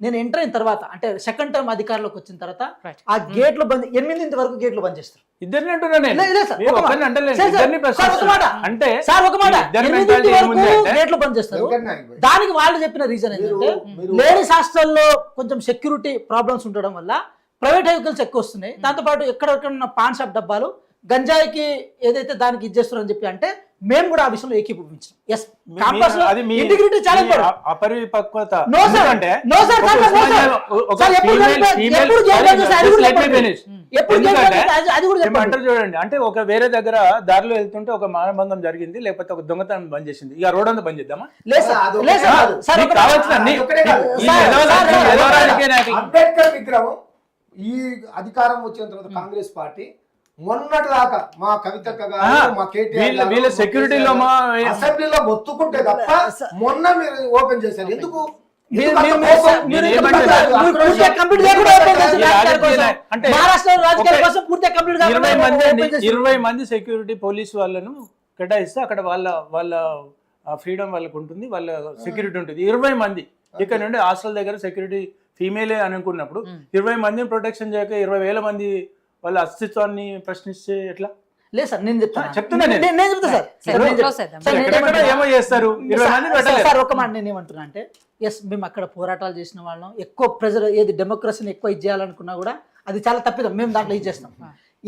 నేను ఎంటర్ అయిన తర్వాత అంటే సెకండ్ టర్మ్ అధికారంలోకి వచ్చిన తర్వాత Right. ఆ గేట్లు బంద్ 8 వరకు గేట్లు బంద్ చేస్తారు. ఇద్దరిని అంటున్నా నేను. లేదు, లేదు సార్, మీరు ఒక మాట. ఒక్కరిని అంటలేను, సార్, ఇద్దరిని సార్, ఒక ప్రశ్నిస్తున్నా. మాట. అంటే సార్ ఒక మాట, ఇద్దరి 8 mentality వరకు ఏముంది అంటే గేట్లు బంద్ చేస్తారు. దానికి వాళ్ళు చెప్పిన రీజన్ ఏంటంటే లేడీస్ హాస్టల్లో కొంచెం సెక్యూరిటీ ప్రాబ్లమ్స్ ఉండడం వల్ల ప్రైవేట్ వెహికల్స్ ఎక్కువ వస్తున్నాయి. దాంతోపాటు ఎక్కడెక్కడ ఉన్న పాన్ షాప్ డబ్బాలు గంజాయికి ఏదైతే దానికి ఇచ్చేస్తారని చెప్పి అంటే మేము కూడా ఆ విషయంలో ఏకీభవించాం. ఎస్, క్యాంపస్ లో అది మీ ఇంటిగ్రిటీ చాలా ఇంపార్టెంట్. అపరిపక్వత. నో సార్, అంటే no sir, sir, no sir. Sir, ఎప్పుడు గేట్ బంద్ చేస్తే అది కూడా చెప్పండి. ఎప్పుడు గేట్ బంద్ చేస్తే అది కూడా చెప్పండి. అంటారు చూడండి, అంటే ఒక వేరే దగ్గర దారిలో వెళ్తుంటే ఒక మానభంగం జరిగింది, లేకపోతే ఒక దొంగతనం బంద్ చేసింది, ఇక రోడ్ అంతా బంద్ చేద్దామా? లేదు సార్, లేదు సార్, సార్ నీకు ఒక- కావాల్సిన అంబేద్కర్ విగ్రహం ఈ అధికారం వచ్చిన తర్వాత కాంగ్రెస్ పార్టీ మొన్నటి దాకా మా కవితక్క గారు మా కేటీఆర్ గారు, వీళ్ళ సెక్యూరిటీలో మా అసెంబ్లీలో మొత్తుకుంటే తప్ప మొన్న మీరు ఓపెన్ చేశారు. ఎందుకు? మీరు- ఎందుకు అంత మీరు- కోపం? మీరు నేను ఇంత ఏమంటున్నా? మీరు పూర్తిగా కంప్లీట్ చేయకుండా ఓపెన్ చేసిన రాజకీయాల కోసం. అంటే మహారాష్ట్రలో రాజకీయాల ఒక కోసం పూర్తిగా కంప్లీట్ కాకుండా 20 మంది ఓపెన్ అండి, చేసిన. 20 మంది సెక్యూరిటీ పోలీసు వాళ్ళను కేటాయిస్తే అక్కడ వాళ్ళ ఫ్రీడమ్ వాళ్ళకు ఉంటుంది, వాళ్ళ సెక్యూరిటీ ఉంటుంది. 20 మంది ఇక్కడ నుండి హాస్టల్ దగ్గర సెక్యూరిటీ ఫీమేలే అనుకున్నప్పుడు 20 మందిని ప్రొటెక్షన్ చేయక 20,000 మంది వాళ్ళ అస్తిత్వాన్ని ప్రశ్నిస్తే ఎట్లా? లేదు సార్, నేను చెప్తాను. చెప్తున్నా నేను. నేను చెప్తా సార్. సరే, సార్, నేను close చెప్తా. చేద్దాం. సార్, నేను ఎక్కడెక్కడ ఏమంటున్నా? ఏమో చేస్తారు, 20 మంది సార్, పెట్టలేదు. సార్, ఒక మాట నేను ఏమంటున్నా అంటే ఎస్, మేము అక్కడ పోరాటాలు చేసిన వాళ్ళం, ఎక్కువ ప్రెజర్ ఏది డెమోక్రసీని ఎక్కువ ఇది చేయాలనుకున్నా కూడా అది చాలా తప్పిదం. మేము దాంట్లో ఇది చేస్తాం.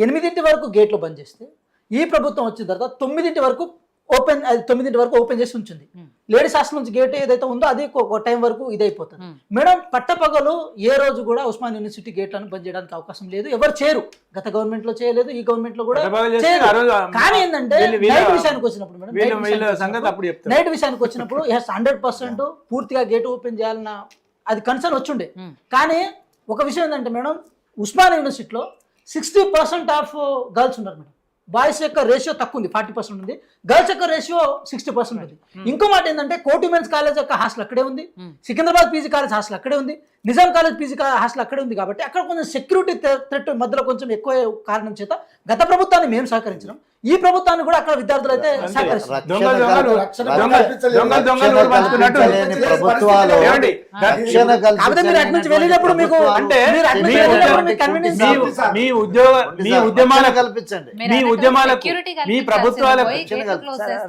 8 వరకు గేట్లు బంద్ చేస్తే ఈ ప్రభుత్వం వచ్చిన తర్వాత 9 వరకు ఓపెన్, అది 9 వరకు ఓపెన్ చేసి ఉంచింది. లేడీస్ హాస్టల్ నుంచి గేట్ ఏదైతే ఉందో అది ఒక టైం వరకు ఇదైపోతుంది. మేడం, పట్టపగలు ఏ రోజు కూడా ఉస్మాన్ యూనివర్సిటీ గేట్లను బంద్ చేయడానికి అవకాశం లేదు, ఎవరు చేయరు. గత గవర్నమెంట్ లో చేయలేదు, ఈ గవర్నమెంట్ లో కూడా పట్టపగలు చేస్తే చేయరు. ఆ రోజు కానీ ఏంటంటే నైట్ విషయానికి వచ్చినప్పుడు మేడం, వీళ్ళ సంగతి అప్పుడు చెప్తారు. నైట్ విషయానికి వచ్చినప్పుడు 100% పూర్తిగా గేట్ ఓపెన్ చేయాలన్న అది కన్సర్న్ వచ్చుండే. కానీ ఒక విషయం ఏంటంటే మేడం, ఉస్మాన్ యూనివర్సిటీలో 60% ఆఫ్ గర్ల్స్ ఉన్నారు మేడం. బాయ్స్ యొక్క రేషియో తక్కువ ఉంది, 40% ఉంది. గర్ల్స్ యొక్క రేషియో 60% ఉంది. ఇంకో మాట ఏంటంటే కోటి ఉమెన్స్ కాలేజ్ యొక్క హాస్టల్ అక్కడే ఉంది, సికింద్రాబాద్ పీజీ కాలేజ్ హాస్టల్ అక్కడే ఉంది, నిజాం కాలేజ్ పీజీ హాస్టల్ అక్కడే ఉంది. కాబట్టి అక్కడ కొంచెం సెక్యూరిటీ థ్రెట్ మధ్యలో కొంచెం ఎక్కువ కారణం చేత గత ప్రభుత్వాన్ని మేము సహకరించినాం, ఈ ప్రభుత్వాన్ని కూడా అక్కడ విద్యార్థులు అయితే సహకరిస్తారు. కాకపోతే మీరు అటు నుంచి వెళ్ళినప్పుడు మీకు అంటే మీరు అటు నుంచి వెళ్ళినప్పుడు మీకు convenience మీ ఉద్యమాలకు కల్పించండి, మీ ఉద్యమాలకు, మీ ప్రభుత్వాలకు,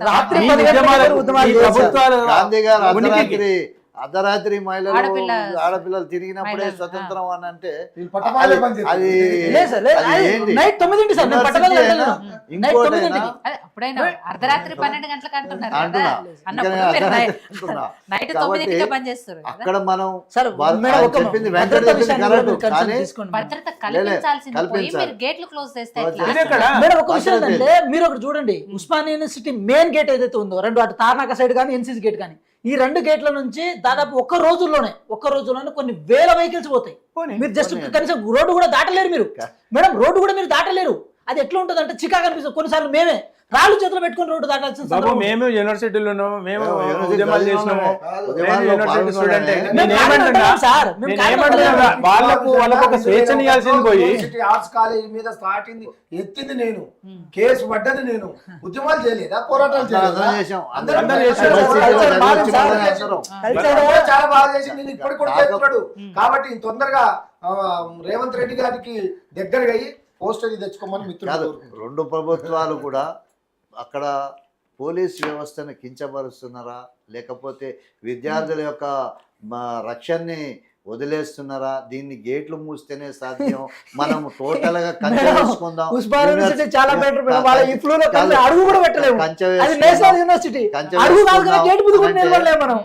రాత్రి మీ 10 గంటల ఉద్యమాలకు, వరకు ఉద్యమాలు మీ చేశారు. ప్రభుత్వాలు గాంధీ గారు ఉనికికి అర్ధరాత్రి మహిళలు ఆడపిల్లలు తిరిగినప్పుడే మహిళలు, స్వతంత్రం అని అంటే పట్టపగలే బంద్ చేశారు. అది లేదు సార్, లేదు. అది ఏంటి? నైట్ 9 సార్, నేను పట్టపగలు వెళ్ళలేను. నైట్ 9 అదే అప్పుడైనా అర్ధరాత్రి 12 గంటలకు అంటున్నారు కదా. అంటున్నా. అన్నప్పుడు ఇంకా మీరు నేను అంటున్నా. నైట్ కాబట్టి 9కి పని చేస్తారు కదా. అక్కడ మనం సార్, వాళ్ళు మేడం, ఒక చెప్పింది భద్రత వెంటనే చెప్పింది విషయాన్ని కరెక్ట్. కూడా concern కానీ తీసుకోండి. భద్రత కల్పించాల్సింది పోయి కల్పించాలి. మీరు గేట్లు క్లోజ్ చేస్తే క్లోజ్ ఎట్లా? ఇది ఎక్కడ? మేడం, ఒక విషయం భద్రత ఏంటంటే మీరు ఒకటి చూడండి, ఉస్మాన్ యూనివర్సిటీ మెయిన్ గేట్ ఏదైతే ఉందో రెండు, అటు తార్నాక సైడ్ కానీ ఎన్సీసీ గేట్ కానీ, ఈ 2 గేట్ల నుంచి దాదాపు ఒక్క రోజుల్లోనే కొన్ని వేల వెహికల్స్ పోతాయి. మీరు జస్ట్ కనీసం రోడ్డు కూడా దాటలేరు మీరు. మేడం, రోడ్డు కూడా మీరు దాటలేరు. అది ఎట్లా ఉంటుంది అంటే చికాకు అనిపిస్తుంది. కొన్నిసార్లు మేమే రాళ్ళు చేతులు పెట్టుకుని రోడ్డు దాటాల్సిన బాబు, సందర్భం. మేము యూనివర్సిటీలో ఉన్నాము, మేము యూనివర్సిటీ ఉద్యమాలు చేసినాము, ఉద్యమాల్లో నేను యూనివర్సిటీ పాల్గొన్నాను. స్టూడెంట్. మేము నేనేమంటున్నా సార్, మేము నేనేమంటున్నా, వాళ్ళకు ఒక స్వేచ్ఛని ఇవ్వాల్సింది పోయి ఆర్ట్స్ కాలేజ్ మీద స్టార్టింగ్ ఎత్తింది నేను, కేసు పడ్డది నేను. ఉద్యమాలు చేయలేదా, పోరాటాలు చేయలేదా? అందరం చేశాం. అందరం చేశాం. చాలా బాగా చేసి నేను ఇప్పటికి కూడా చేస్తున్నాడు. కాబట్టి తొందరగా రేవంత్ రెడ్డి గారికి దగ్గరగా అయ్యి పోస్టర్ తెచ్చుకోమని కాదు, మిత్రులు 2 ప్రభుత్వాలు కూడా అక్కడ పోలీస్ వ్యవస్థను కించపరుస్తున్నారా, లేకపోతే విద్యార్థుల యొక్క రక్షణని వదిలేస్తున్నారా? దీన్ని గేట్లు మూస్తేనే సాధ్యం, మనం టోటల్ గా కంచె వేసుకుందాం. ఉస్మాన్ యూనివర్సిటీ చాలా బెటర్ మేడం. వాళ్ళ ఈ ఫ్లో లో అడుగు కూడా పెట్టలేము. కంచె అది నేషనల్ యూనివర్సిటీ. అడుగు కాదు కదా, గేట్ ముందు కూడా నిలబడలేము మనం.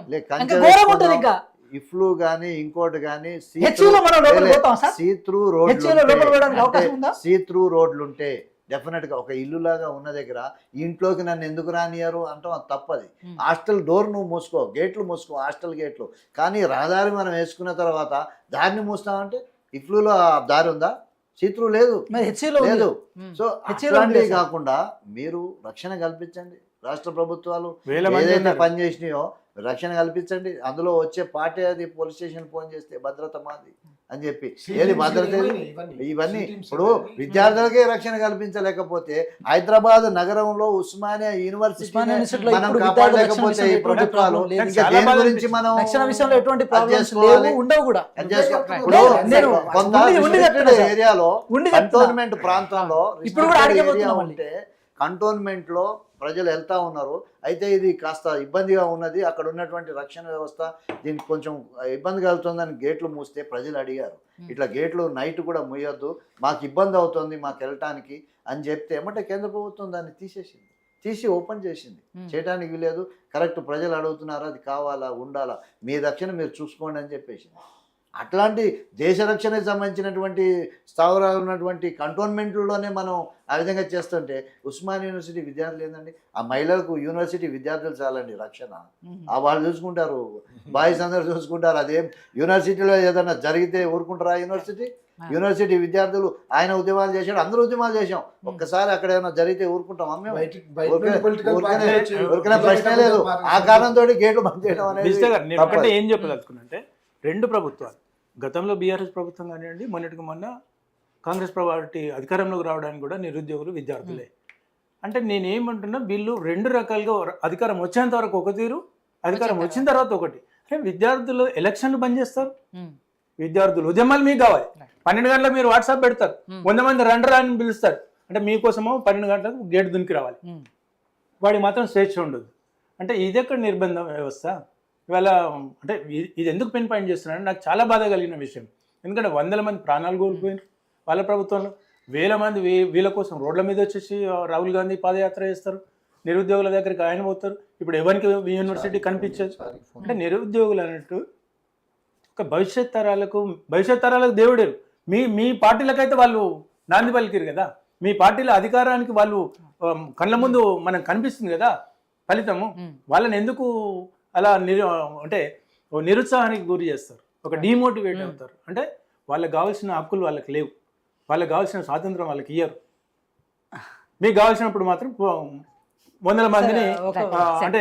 ఇంకా ఘోరంగా ఉంటుంది. ఇంకా ఇఫ్లు గానీ ఇంకోటి గానీ హెచ్యూలో మనం లోపల పోతాం సార్. సీత్రూ హెచ్యూలో లోపల పోవడానికి అవకాశం ఉందా? సీత్రూ రోడ్లుంటే డెఫినెట్ గా ఒక ఇల్లు లాగా ఉన్న దగ్గర ఇంట్లోకి నన్ను ఎందుకు రానియరు అంటాం, అది తప్పది. హాస్టల్ డోర్ నువ్వు మూసుకో, గేట్లు మూసుకో, హాస్టల్ గేట్లు. కానీ రహదారి మనం వేసుకున్న తర్వాత దారిని మూస్తామంటే ఇఫ్లూలో దారి ఉందా? సీత్రూ లేదు, లేదు. సో అట్లాంటివి కాకుండా మీరు రక్షణ కల్పించండి. రాష్ట్ర ప్రభుత్వాలు ఏదైతే పనిచేసినాయో రక్షణ కల్పించండి. అందులో వచ్చే పార్టీ అది పోలీస్ స్టేషన్ ఫోన్ చేస్తే భద్రత మాది. అని చెప్పి City ఏది teams భద్రత ఇవన్నీ. ఇవన్నీ City teams ఇప్పుడు ఇవన్నీ. విద్యార్థులకే రక్షణ కల్పించలేకపోతే హైదరాబాద్ నగరంలో ఉస్మానియా యూనివర్సిటీ ఉస్మానియా యూనివర్సిటీలో మనం ఇప్పుడు కాపాడలేకపోతే విద్యార్థుల ఈ రక్షణ ప్రభుత్వాలు విషయంలో ఇంకా చాలా దేని బాధ గురించి మనం రక్షణ విషయంలో ఎటువంటి అది ప్రాబ్లమ్స్ చేసుకోవాలి. లేవు, ఉండవు కూడా. అది చేసుకో- ఇప్పుడు ఇప్పుడు నేను కొంత ఉండి చెప్తున్నా సార్. ఏరియాలో ఉండి చెప్తున్నా. కంటోన్మెంట్ ప్రాంతంలో ఇప్పుడు కూడా restricted అడిగే area పోతున్నాం ఉంటే కంటోన్మెంట్ లో ప్రజలు వెళ్తా ఉన్నారు. అయితే ఇది కాస్త ఇబ్బందిగా ఉన్నది, అక్కడ ఉన్నటువంటి రక్షణ వ్యవస్థ దీనికి కొంచెం ఇబ్బంది కలుగుతుందని గేట్లు మూస్తే ప్రజలు అడిగారు, ఇట్లా గేట్లు నైట్ కూడా మూయొద్దు, మాకు ఇబ్బంది అవుతుంది మాకు వెళ్ళటానికి అని చెప్తే ఏమంటే కేంద్ర ప్రభుత్వం దాన్ని తీసి ఓపెన్ చేసింది. చేయడానికి వీలేదు, కరెక్ట్ ప్రజలు అడుగుతున్నారు, అది కావాలా ఉండాలా, మీ రక్షణ మీరు చూసుకోండి అని చెప్పేసింది. అట్లాంటి దేశ రక్షణకు సంబంధించినటువంటి స్థావరాలు ఉన్నటువంటి కంటోన్మెంట్లలోనే మనం ఆ విధంగా చేస్తుంటే ఉస్మానియా యూనివర్సిటీ విద్యార్థులు ఏంటండి, ఆ మహిళలకు యూనివర్సిటీ విద్యార్థులు చాలండి రక్షణ, ఆ వాళ్ళు చూసుకుంటారు, బాయ్స్ అందరూ చూసుకుంటారు. అదేం యూనివర్సిటీలో ఏదైనా జరిగితే ఊరుకుంటారా యూనివర్సిటీ విద్యార్థులు ఆయన ఉద్యమాలు చేశాడు, అందరూ ఉద్యమాలు చేశాం, ఒక్కసారి అక్కడ ఏమైనా జరిగితే ఊరుకుంటాం మేము? ఊరికనే ప్రశ్న లేదు. ఆ కారణంతో గేట్లు బంద్ చేయడం అనేది మిస్టర్ గారు నేను ఒకటే తప్పదు. ఏం చెప్పదలుచుకున్నంటే, రెండు ప్రభుత్వాలు గతంలో బీఆర్ఎస్ ప్రభుత్వం కానివ్వండి, మొన్నటికి మొన్న కాంగ్రెస్ పార్టీ అధికారంలోకి రావడానికి కూడా నిరుద్యోగులు విద్యార్థులే. అంటే నేనేమంటున్నా, వీళ్ళు రెండు రకాలుగా అధికారం వచ్చేంత వరకు ఒక తీరు, అధికారం వచ్చిన తర్వాత ఒకటి. అంటే విద్యార్థులు ఎలక్షన్లు బంద్ చేస్తారు, విద్యార్థులు ఉద్యమాలు మీకు కావాలి. 12 గంటలకు మీరు వాట్సాప్ పెడతారు, 100 మంది రండ్రా అని పిలుస్తారు, అంటే మీకోసమో 12 గంటలకు గేట్ దునికి రావాలి, వాడికి మాత్రం స్వేచ్ఛ ఉండదు. అంటే ఇది ఎక్కడ నిర్బంధ వ్యవస్థ ఇవాళ? అంటే ఇది ఎందుకు పెన్ పాయింట్ చేస్తున్నాను, నాకు చాలా బాధ కలిగిన విషయం. ఎందుకంటే 100 మంది ప్రాణాలు కోల్పోయినారు వాళ్ళ ప్రభుత్వంలో, 1000 మంది వీళ్ళ కోసం రోడ్ల మీద వచ్చేసి రాహుల్ గాంధీ పాదయాత్ర చేస్తారు, నిరుద్యోగుల దగ్గరికి ఆయన పోతారు. ఇప్పుడు ఎవరికి యూనివర్సిటీ కనిపించదు. అంటే నిరుద్యోగులు అన్నట్టు ఒక భవిష్యత్ తరాలకు దేవుడేరు. మీ పార్టీలకైతే వాళ్ళు నాంది పలికిరు కదా, మీ పార్టీల అధికారానికి వాళ్ళు కళ్ళ ముందు మనకు కనిపిస్తుంది కదా ఫలితము. వాళ్ళని ఎందుకు అలా అంటే నిరుత్సాహానికి గురి చేస్తారు, ఒక డిమోటివేట్ అవుతారు? అంటే వాళ్ళకి కావాల్సిన హక్కులు వాళ్ళకి లేవు, వాళ్ళకి కావాల్సిన స్వాతంత్రం వాళ్ళకి ఇయ్యరు. మీకు కావాల్సినప్పుడు మాత్రం 100 మందిని అంటే